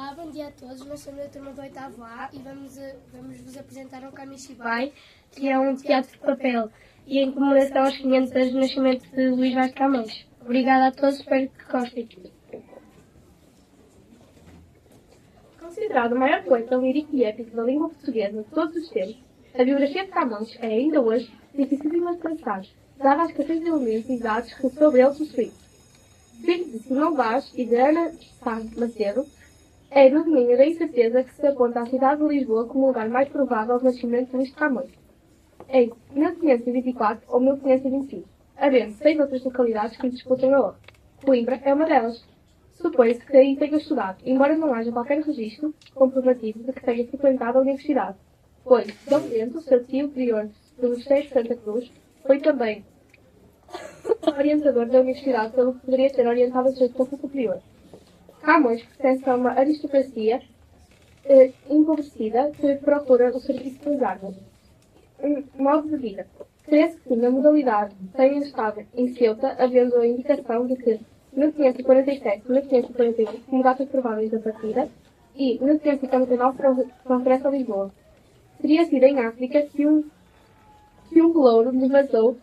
Olá, bom dia a todos. Nós somos da turma do 8º A e vamos vos apresentar um Kamishibai, que é um teatro de papel, e em comemoração aos 500 anos do nascimento de Luís Vaz de Camões. Obrigada a todos, espero que gostem. Considerado o maior poeta lírico e épico da língua portuguesa de todos os tempos, a biografia de Camões é ainda hoje dificílima de traçar, dada as escassez de elementos e dados que sobre ele possui. Filho de Simão Vaz e de Ana Sá Macedo, é no domínio da incerteza que se aponta a cidade de Lisboa como o lugar mais provável de nascimento de Luís de Camões, em 1524 ou 1525, havendo 6 outras localidades que lhe disputam a honra. Coimbra é uma delas. Supõe-se que aí tenha estudado, embora não haja qualquer registro comprovativo de que tenha frequentado a universidade, pois Dom Bento, seu tio prior do Mosteiro de Santa Cruz, foi também orientador da universidade, pelo que poderia ter orientado a sua educação superior. Camões pertence a uma aristocracia empobrecida que procura o serviço das armas. Um modo de vida. Crê-se que, na modalidade, tenha estado em Ceuta, havendo a indicação de que 1547 e 1548 como datas prováveis da partida, e 1549 para o regresso a Lisboa. Teria sido em África que um velouro lhe vazou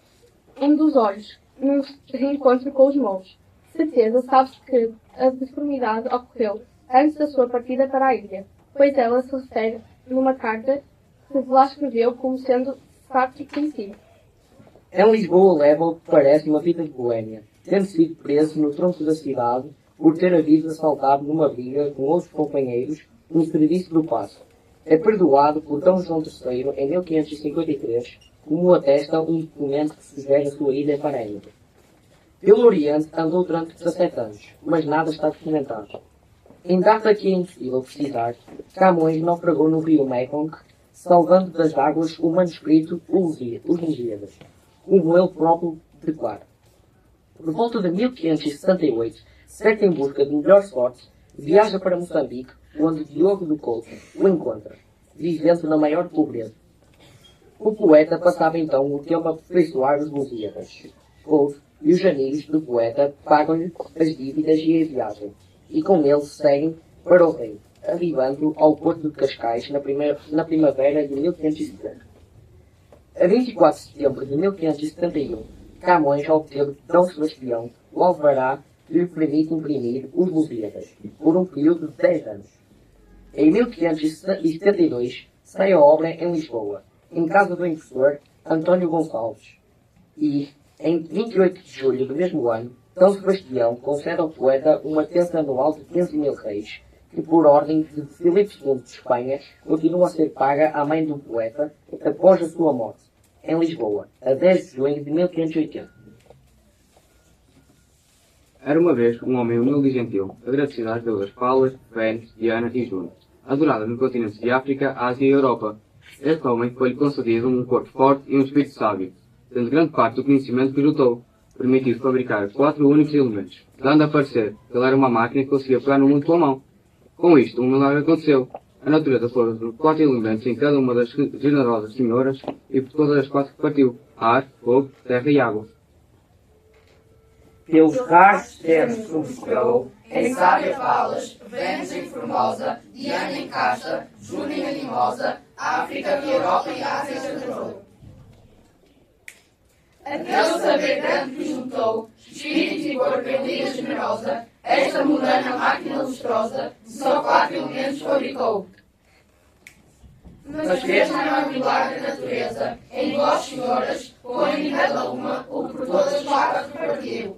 um dos olhos, num reencontro com os mouros. Certeza, sabe-se que a deformidade ocorreu antes da sua partida para a ilha, pois ela se refere numa carta que lá escreveu como sendo fato conhecido. Em Lisboa leva o que parece uma vida de boémia, tendo sido preso no tronco da cidade por ter havido assaltado numa briga com outros companheiros no serviço do paço. É perdoado por Dom João III em 1553, como atesta um documento que sugere a sua ida para a Índia. Pelo Oriente andou durante 17 anos, mas nada está documentado. Em data que é impossível precisar, Camões naufragou no rio Mekong, salvando das águas o manuscrito Os Lusíadas, como ele próprio declara. Por volta de 1578, certo em busca de melhor sorte, viaja para Moçambique, onde Diogo do Couto o encontra, vivendo na maior pobreza. O poeta passava então o tempo a aperfeiçoar os Lusíadas. Couto e os amigos do poeta pagam-lhe as dívidas e a viagem, e com ele seguem para o rei, arribando ao porto de Cascais na primavera de 1570. A 24 de setembro de 1571, Camões obteve de Dom Sebastião o alvará que lhe permite imprimir os Lusíadas, por um período de 10 anos. Em 1572, sai a obra em Lisboa, em casa do impressor António Gonçalves, e, em 28 de julho do mesmo ano, Dom Sebastião concede ao poeta uma pensa anual de 15.000 reis, que, por ordem de Filipe II de Espanha, continua a ser paga à mãe do poeta após a sua morte, em Lisboa, a 10 de junho de 1580. Era uma vez um homem humilde e gentil, agradecido às deusas Palas, Vênus, Diana e Juno, adorada no continente de África, Ásia e Europa. Este homem foi-lhe concedido um corpo forte e um espírito sábio, tendo grande parte do conhecimento que lutou, permitiu fabricar 4 únicos elementos, dando a parecer que ele era uma máquina que conseguia pegar no mundo com a mão. Com isto, um milagre aconteceu. A natureza pôs os 4 elementos em cada uma das generosas senhoras e por todas as 4 que partiu: ar, fogo, terra e água. Pelos rastros ternos subscreveu, em sábia falas, Vênus em Formosa, Diana em Casta, Juno em Animosa, África, Europa e Ásia se encontrou. Aquele saber grande que juntou, espírito e corpo em liga generosa, esta mundana máquina lustrosa, só 4 elementos fabricou. Mas fez maior milagre da natureza, em vós, senhoras, põe em cada uma o que por todas as pagas repartiu.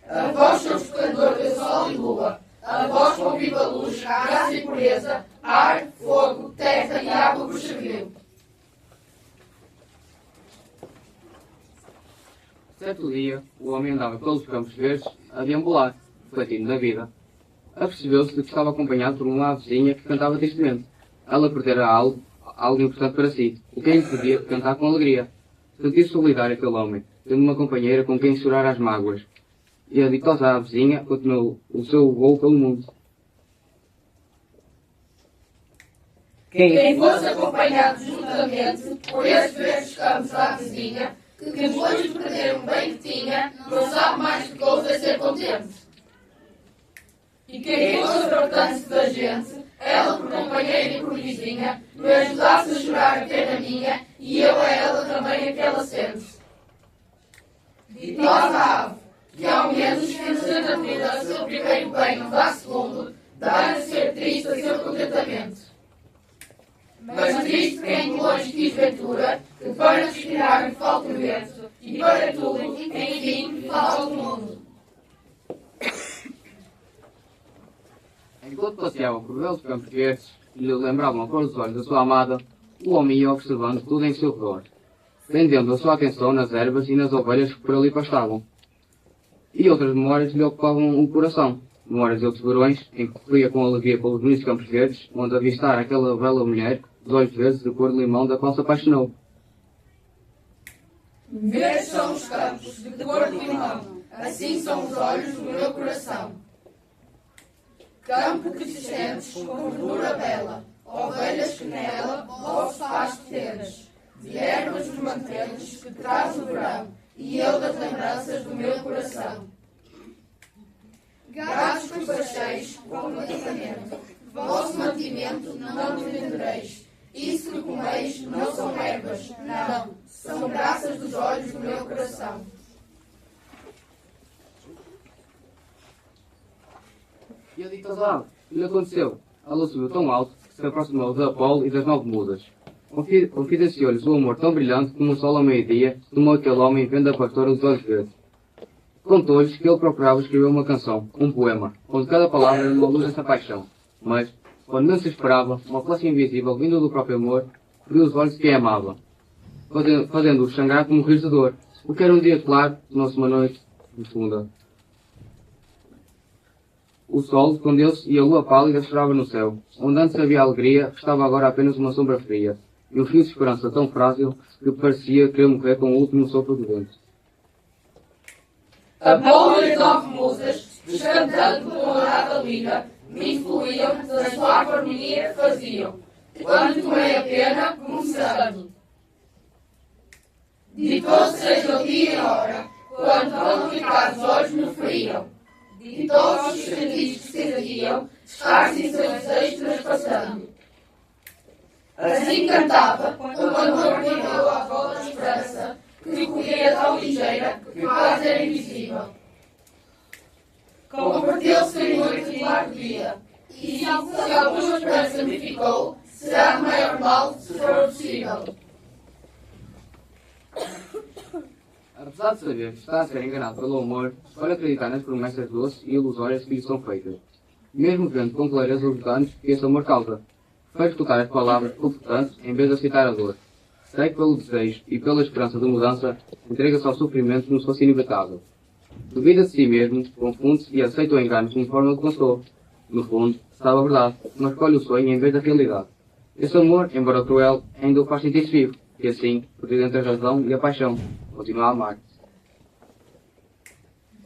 A vós seu esplendor deu sol e lua, a vós com viva luz, graça e pureza, ar, fogo, terra e água vos serviu. Certo dia, o homem andava pelos campos verdes a deambular, refletindo na vida. Apercebeu-se de que estava acompanhado por uma vizinha que cantava tristemente. Ela perdera algo importante para si, o que a impedia de cantar com alegria. Sentiu-se solidário aquele homem, tendo uma companheira com quem chorar as mágoas. E a ditosa vizinha continuou o seu voo pelo mundo. Quem fosse acompanhado juntamente por esses verdes campos da vizinha, que depois de perder um bem que tinha, não sabe mais que coisa ser contente. e que em todos os pertences da gente, ela por companheira e por vizinha, me ajudasse a chorar a pena minha, e eu a ela também a que ela sente. Ditosa ave, que ao menos esquecer da vida seu primeiro bem não dá segundo, dá-lhe a ser triste o seu contentamento. Mas triste quem de longe quis ventura, que para respirar me falta o vento, e para tudo, enfim, me falta o mundo. Enquanto passeava por belos campos verdes e lhe lembravam a cor dos olhos da sua amada, o homem ia observando tudo em seu redor, prendendo a sua atenção nas ervas e nas ovelhas que por ali pastavam. E outras memórias lhe ocupavam o coração, memórias de outros verões, em que corria com alegria pelos bonitos campos verdes, onde avistar aquela bela mulher, dos olhos verdes de cor de limão, da qual se apaixonou. Verdes são os campos, de cor de limão, assim são os olhos do meu coração. Campo que descentes, com verdura bela, ovelhas que nela vossos pastos teres, de ervas dos mantelos que traz o verão, e eu das lembranças do meu coração. Gatos que pasteis com contentamento, vosso mantimento não me vendereis. Isso que comeis não são ervas, não, são graças dos olhos do meu coração. E a ditosa ave, o que lhe aconteceu? Ela subiu tão alto que se aproximou da Apolo e das 9 musas. Confidenciou-lhes o amor tão brilhante como o sol ao meio-dia tomou aquele homem vendo a pastora dos olhos verdes. Contou-lhes que ele procurava escrever uma canção, um poema, onde cada palavra era uma luz dessa paixão. Mas, quando não se esperava, uma flecha invisível, vindo do próprio amor, feriu os olhos de quem amava, fazendo-os sangrar como rios de dor. O que era um dia claro, tornou-se uma noite profunda. O sol escondeu-se e a lua pálida chorava no céu. Onde antes havia alegria, estava agora apenas uma sombra fria, e um fio de esperança tão frágil que parecia querer morrer com o último sopro do vento. Apolo e as 9 musas, descantando com dourada lira, me influíam da suave harmonia que faziam, quando tomei a pena, começando. Ditoso seja o dia e a hora, quando tão delicados olhos me feriam. Ditosos os sentidos que se irradiam, estar-se em seu desejo transpassando. Assim cantava, quando a brilhou à volta da esperança, que corria tão ligeira que quase era invisível. Converteu-se em noite e claro dia, e se alguma esperança me ficou, será o maior mal, se for possível. Apesar de saber que está a ser enganado pelo amor, escolhe acreditar nas promessas doces e ilusórias que lhe são feitas, mesmo vendo com clareza os danos que esse amor causa. Prefere escutar as palavras confortantes em vez de aceitar a dor. Segue pelo desejo e pela esperança de mudança, entrega-se ao sofrimento como se fosse inevitável. Duvida de si mesmo, confunde-se e aceita o engano conforme ele pensou. No fundo, sabe a verdade, mas escolhe o sonho em vez da realidade. Esse amor, embora cruel, ainda o faz sentir-se vivo, e assim, perdido entre a razão e a paixão, continua a amar.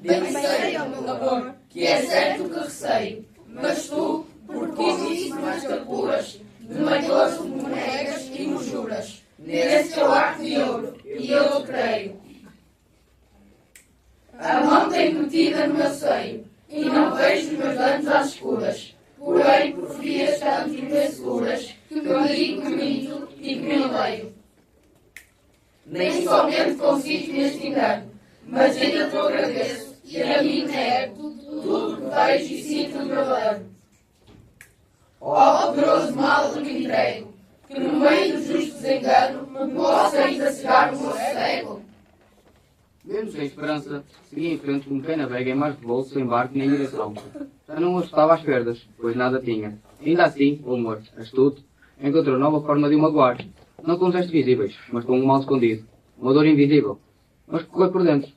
Bem sei, meu amor, que é certo que receio, mas tu, por pouquíssimas capuras, de manhoso me negas e me juras, nesse teu arco de ouro, e eu te creio. A mão tem metida no meu seio, e não vejo os meus danos às escuras, porém por frias tanto e bem seguras, que me digo que minto e que me enleio. Nem somente consigo neste engano, mas ainda te agradeço, e a mim nego tudo que vejo e sinto no meu dano. Ó poderoso mal que me entrego, que no meio do justo desengano me possa ainda cegar o meu cego. Mesmo sem esperança, seguia em frente como quem navega em mais revolto sem barco nem direção. Já não ajustava às perdas, pois nada tinha. Ainda assim, o amor, astuto, encontrou nova forma de o magoar. Não com gestos visíveis, mas com um mal escondido. Uma dor invisível, mas que corre por dentro.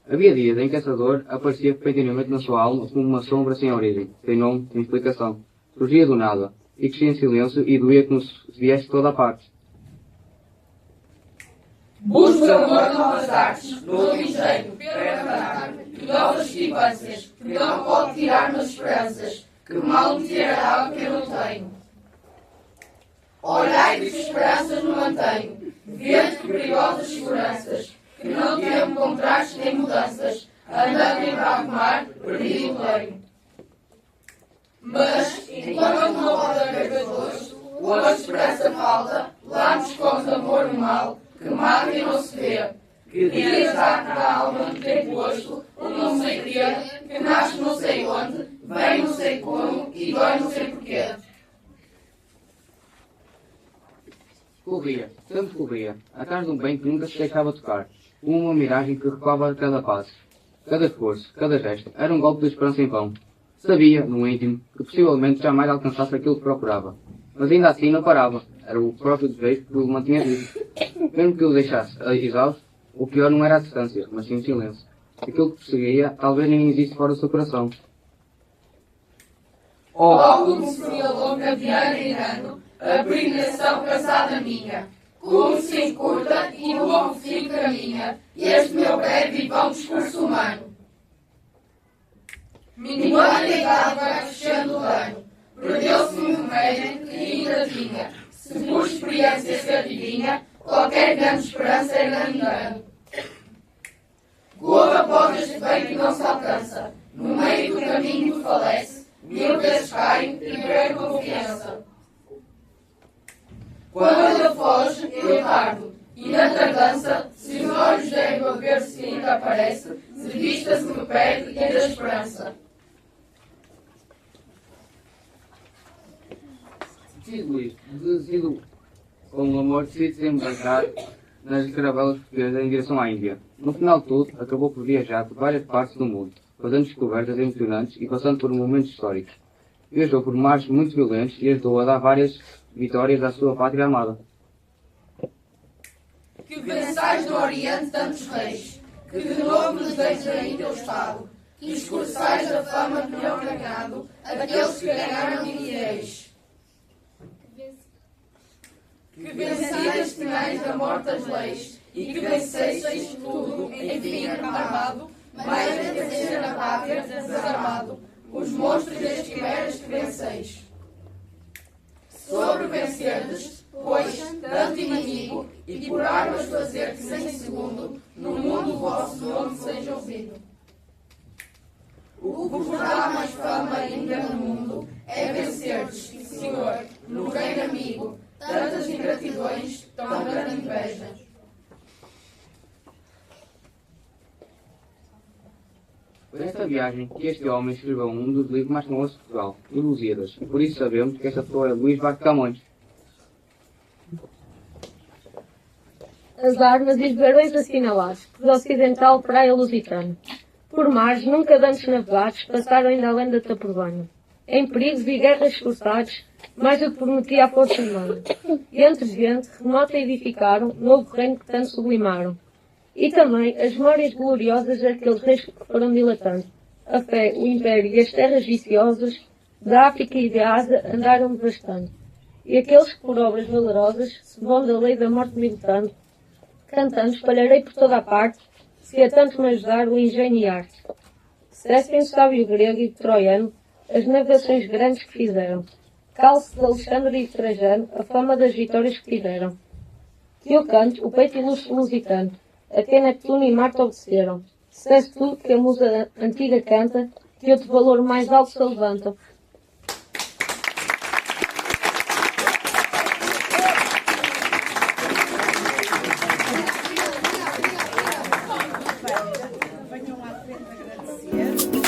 Havia dias em que essa dor aparecia repentinamente na sua alma como uma sombra sem origem, sem nome, sem explicação. Surgia do nada, e crescia em silêncio e doía como se viesse de toda a parte. Busco amor novas artes, novo engenho, perguntar-me, que novas estivâncias, que não pode tirar-me as esperanças, que mal me tirará o que eu não tenho. Olhai que esperanças me mantenho, vendo que perigosas seguranças, que não temo contrastes nem mudanças, andando em bravo mar, perdido leio. Mas, enquanto não pode haver gosto, onde a esperança falta, lá nos esconde amor no mal, que mata e não se vê. Que dias há na alma que tem gosto, não sei quê, que nasce não sei onde, vem não sei como e dói não sei porquê. Corria, sempre corria, atrás de um bem que nunca se deixava tocar. Uma miragem que recuava a cada passo. Cada esforço, cada gesto, era um golpe de esperança em vão. Sabia, no íntimo, que possivelmente jamais alcançasse aquilo que procurava. Mas ainda assim não parava. Era o próprio desejo que o mantinha vivo. Mesmo que o deixasse exausto, o pior não era a distância, mas sim o silêncio. Aquilo que perseguia talvez nem existe fora do seu coração. Como se longa de ano em ano, a peregrinação cansada minha, como se encurta e no longo fio caminha, este meu breve e vão discurso humano. Minguando a idade vai crescendo o dano, perdeu-se um remédio que ainda tinha, se por experiência se adivinha, qualquer grande esperança é grande engano. Corra após este bem que não se alcança, no meio do caminho que falece, mil vezes caio e perco a confiança. Quando ele foge, eu tardo, e na tardança, se os olhos d'égua ver se ainda aparece, se vista se me perde e da esperança. Decido com o amor, decide se embarcar nas caravelas portuguesas em direção à Índia. No final de tudo, acabou por viajar por várias partes do mundo, fazendo descobertas emocionantes e passando por momentos históricos. Viajou por mares muito violentos e ajudou a dar várias vitórias à sua pátria amada. Que pensais no Oriente tantos reis, que de novo lhes deis ainda o Estado, que escurçais a fama que não ganhado, aqueles que ganharam infiéis. Que vencidas tenhais da morte as leis, e que venceis tudo, enfim, armado, mais de vencer a pátria, desarmado, os monstros e as quimeras que venceis. Sobre vencerdes, pois, tanto inimigo, e por armas fazer que sem segundo, no mundo o vosso nome seja ouvido. O que vos dá mais fama ainda no mundo, é vencerdes, Senhor, no reino amigo, tantas ingratidões, tão grande inveja. Foi nesta viagem que este homem escreveu um dos livros mais famosos de Portugal, Os Lusíadas, e por isso sabemos que esta pessoa é Luís Vaz de Camões. As armas e os barões assinalados, por ocidental praia lusitana. Por mares nunca dantes navegados, passaram ainda além da Taprobana. Em perigos e guerras esforçados, mais do que prometia a força humana. E entre gente, remota edificaram, novo reino que tanto sublimaram. E também as memórias gloriosas daqueles reis que foram dilatando. A fé, o império e as terras viciosas, da África e da Ásia, andaram devastando. E aqueles que por obras valerosas se vão da lei da morte militando, cantando, espalharei por toda a parte, se a tanto me ajudar o engenho e arte. Cessem o sábio grego e troiano, as navegações grandes que fizeram. Calce de Alexandre e Trajano, a fama das vitórias que tiveram. Que eu canto, o peito ilustre lusitano, a quem Neptuno e Marte obedeceram. Cesse tudo que a musa antiga canta, que outro valor mais alto se levanta. Venham à frente agradecer.